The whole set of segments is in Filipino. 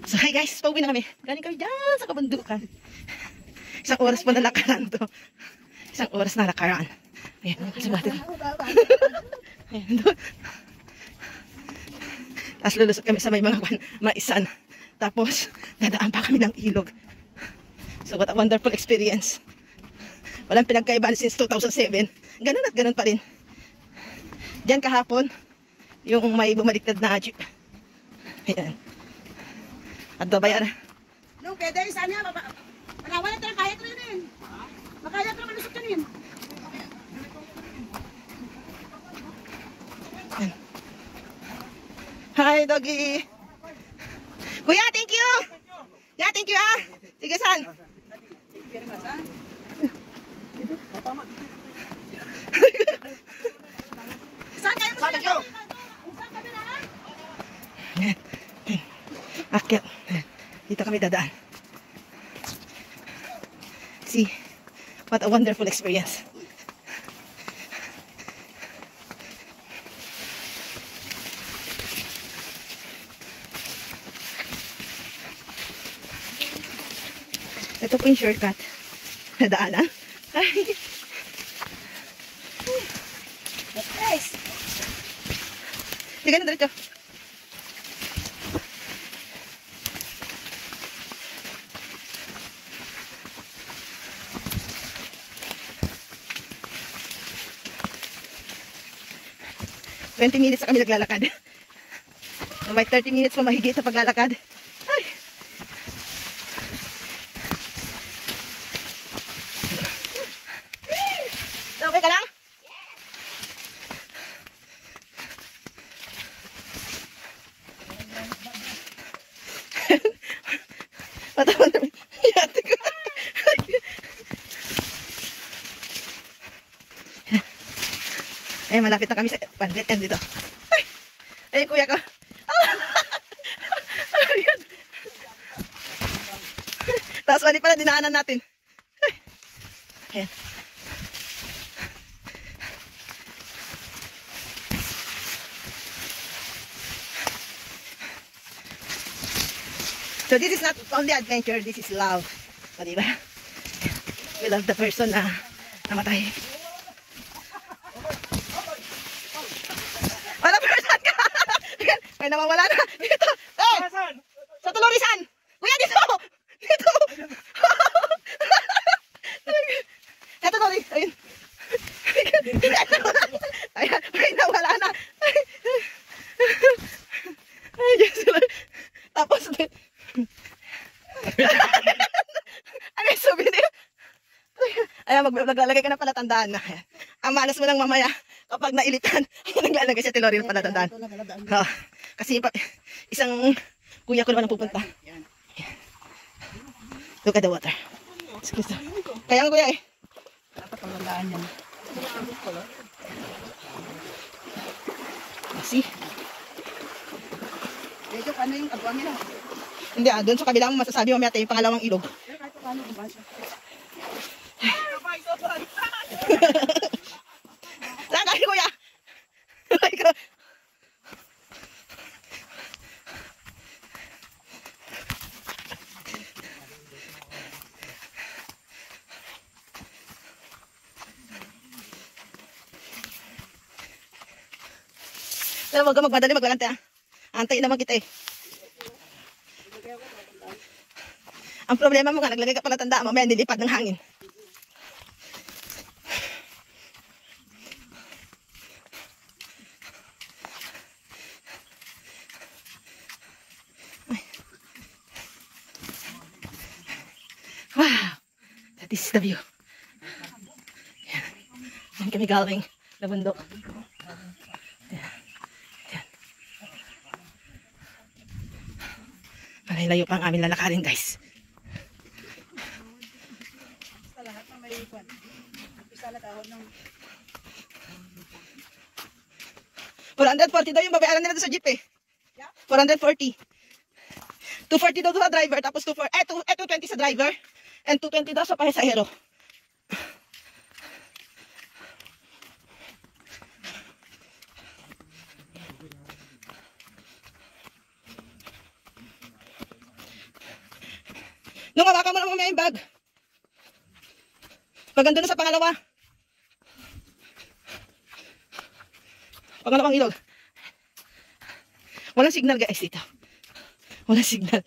So hi guys, pauwi na kami. Galing kami dyan sa kabundukan. Isang oras po na lakaran to. Isang oras na lakaran. Ayan, kasi natin. Ayan, doon. Tapos lulusot kami sa may mga maisan. Tapos, dadaan pa kami ng ilog. So what a wonderful experience. Walang pinagkaibahan since 2007. Ganun at ganun pa rin. Diyan kahapon, yung may bumaliktad na jeep. Ayan. At babayaran. No, pwede sana panawalan tayo kaya ko rin. Makaya ko malusot kanin. Hi, doggy. Kuya, thank you. Yeah, thank you ah. Sige, san? Saan kayo mo sila? Akyat. Dito kami dadaan. See, what a wonderful experience. Ito po yung shortcut na daanan. Guys, Sige na, diretso. $20 minutes na kami naglalakad. May 30 minutes pa mahigit sa paglalakad. Ay. Okay ka lang? Matawan namin. Yate ko. Ay, malapit na kami sa pandit end dito. Ay, kuya ko. Ayun. Tapos mali pala dinaanan natin. Ayan. So this is not only adventure, this is love. O, diba? We love the person na namatay. Wala person ka! May nawawala na. Dito! Eh! Sa Tulurisan! Kuya, dito! Dito! Sa Tulurisan! Ayun. Ayan, may nawala na. Ay, Diyos ko lang. Tapos, ano yung souvenir? Ayan, maglalagay ka ng palatandaan na. Ang malas mo lang mamaya kapag nailitan, naglalagay sa Telorin palatandaan. Kasi isang kuya ko naman ang pupunta. Look at the water. Kaya nga kuya eh. dapat pagandaan yan. See? Medyo ano yung abuang nila. Hindi doon sa kabilang masasabi mamaya tayo yung pangalawang ilog. Pero kahit paano ba siya? Saan kayo kuya? Pero wag ka magmadali, maglalante ah. Antayin naman kita eh. Ang problema mo nga, naglagay ka pala tandaan, mamaya nilipad ng hangin. Wow! That is the view. Yan kami galing na bundok. Malayo pa ang aming lalakarin guys. Sa lahat ng may ikwan. Isa lang ahon ng 440 daw yung babayaran nila sa jeep eh. 440. 240 daw sa driver, tapos 220 sa driver, and 220 daw sa pasahero. Nung hawakan mo na mamaya yung bag. Pag andun na sa pangalawa. Pangalawang ilog. Walang signal guys dito. Walang signal.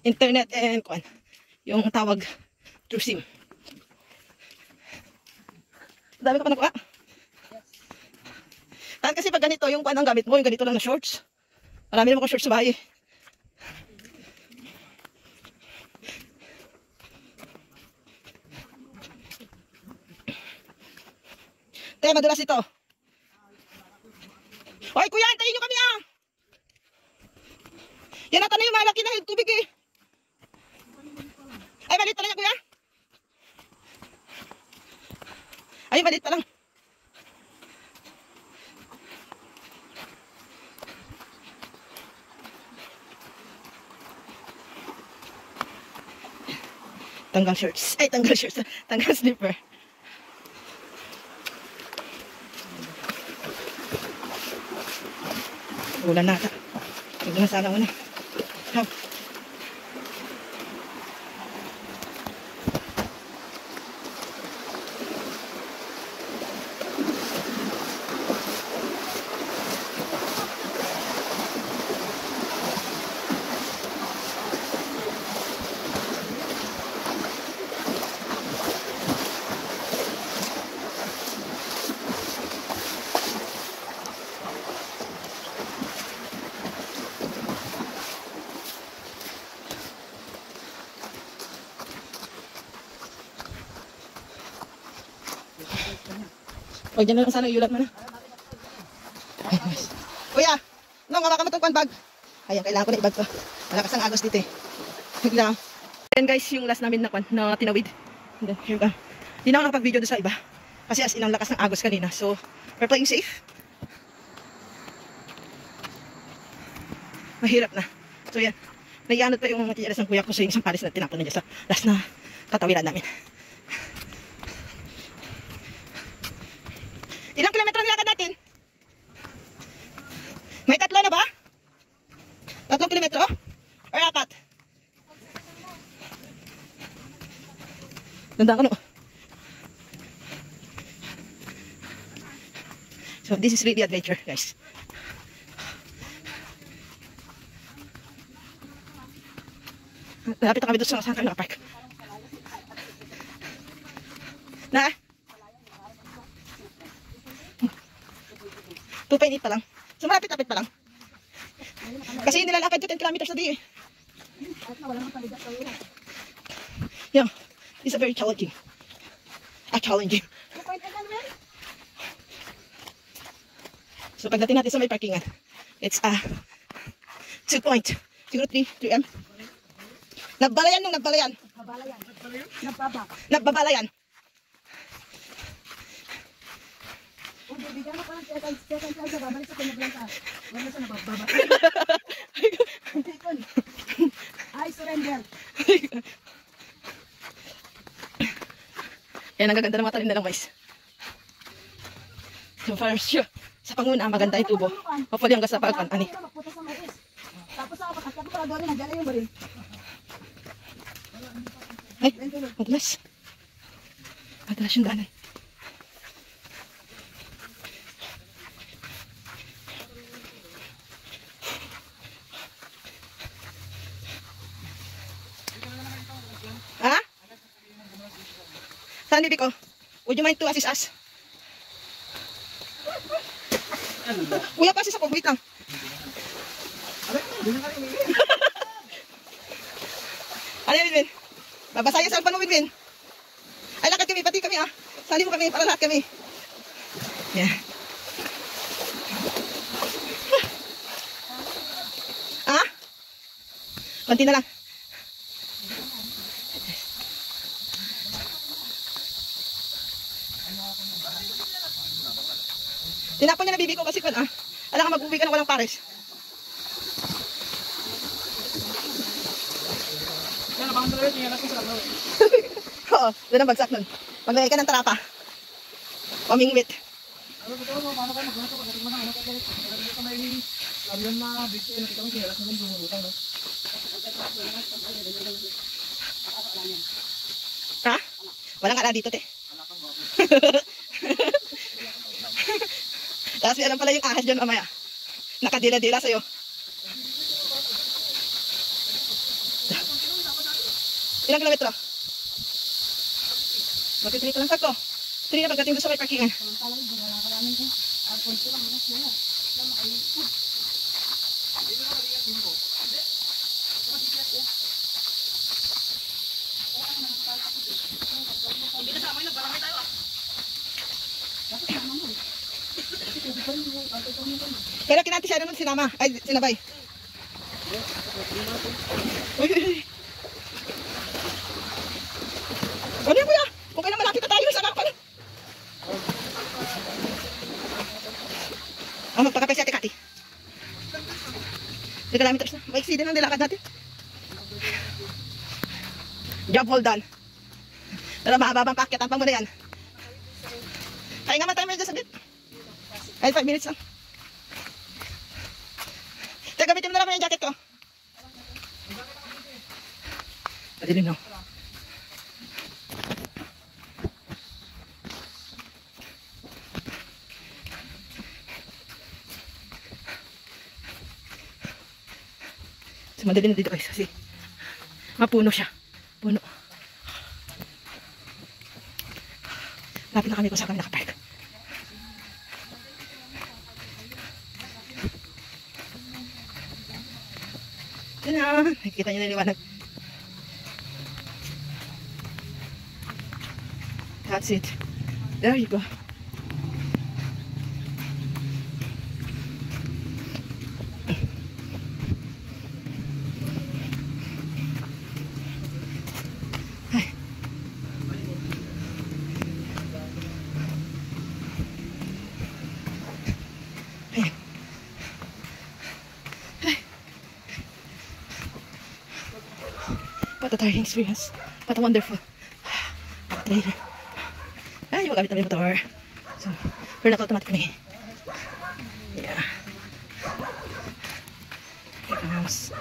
Internet and kuan. Yung tawag through SIM. Dami ka pa nakuha. Dahil kasi pag ganito, yung kuan ang gamit mo, yung ganito lang na shorts. Marami naman akong shorts sa bahay. Kaya madulas ito. Hoy kuya, antayin nyo kami ah! Yan ata na yung malaki na yung tubig eh. Ay, maliit pa lang yan kuya. Ay, maliit pa lang. Tanggal shorts. Ay, tanggal shorts. Tanggal slipper. Ulan na ata. Huwag na sana muna. Hop. Huwag dyan na lang sana iulat mo na. Ay, nice. Kuya, nung hawakan mo itong bag. Ayan, kailangan ko na ibag to. Malakas ang agos dito eh. Bigla. Ayan guys, yung last namin na tinawid. And then, here we go. Hindi na ako nakapag-video doon sa iba. Kasi as in ang lakas ng agos kanina. So, we're playing safe. Mahirap na. So yan. Naianod pa yung materialis ng kuya ko sa yung isang palis na tinapon na dyan sa last na katawiran namin. Ilang kilometro nilakad natin? May 3 na ba? 3 kilometro? Or 4? Tandaan ko no. So this is really adventure guys. Lapit na kami doon sa saan kami nakapark. Na? 2.8 pa lang. So malapit-lapit pa lang. Kasi yung nilalakad ko 10 kilometers a day eh. Yeah, it's a very challenging. Challenging. So pagdating natin sa may parkingan, it's 2 point. Siguro 3M. Nagbalayan nung nagbalayan. Nagbabalayan. Bigyan mo pa ng second size, babalik sa pinaglang ka. Wala siya nabababa. I surrender. Yan, ang gaganda ng mga talim na lang guys. So far, sure. Sa panguna, maganda yung tubo. Hopefully hanggang sa pagkantani. Tapos ako, pagkatapos ko gawin, nagdala yung baril. Ay, madulas. Madulas yung daanan. Ha? Saan bibi ko? Would you mind to assist us? Kuya, pasis ako. Wait lang. Ano yun, Winwin? Babasaya sa alpan mo, Winwin. Ay, lakad kami. Pati kami, ah. Sali mo kami para lahat kami. Yeah. Ah? Konti na lang. Tinapon niya na bibi ko kasi alam ka mag-uwi ka na walang pares. Oo, doon ang bagsak nun. Maglagay ka ng tarapa. Pamingwit. Ha? Walang ala dito, te. Tapos alam pala yung ahas dyan mamaya. Nakadila-dila sa'yo. Ilang kilometro? Magkitrito lang sakto. 3 na pagdating doon sa may parkingan. Pero kinanti siya naman sinama. Ay, sinabay. Uy, uy, uy. Ano yan, kuya? Kung kailan malapit na tayo, sama ka pala. Magpakapay si Ate Kati. Hindi ka namin tapos na. Maiksi din ang nilakad natin. Job well done. Pero mahababang paakyat. Tampang mo na yan. Kaya nga man tayo medyo saglit. Ay, 5 minutes lang. Teka, gamitin mo na lang yung jacket ko. Padilim na. Madali na dito guys kasi mapuno siya. Puno. Lapit na kami kung saan kami nakapark. Yan na. Nakikita nyo na yung liwanag. That's it. There you go. What a tiring experience. What a wonderful. Ay, magamit namin yung motor. So, pero naka-automatic kami. Yeah. Here comes.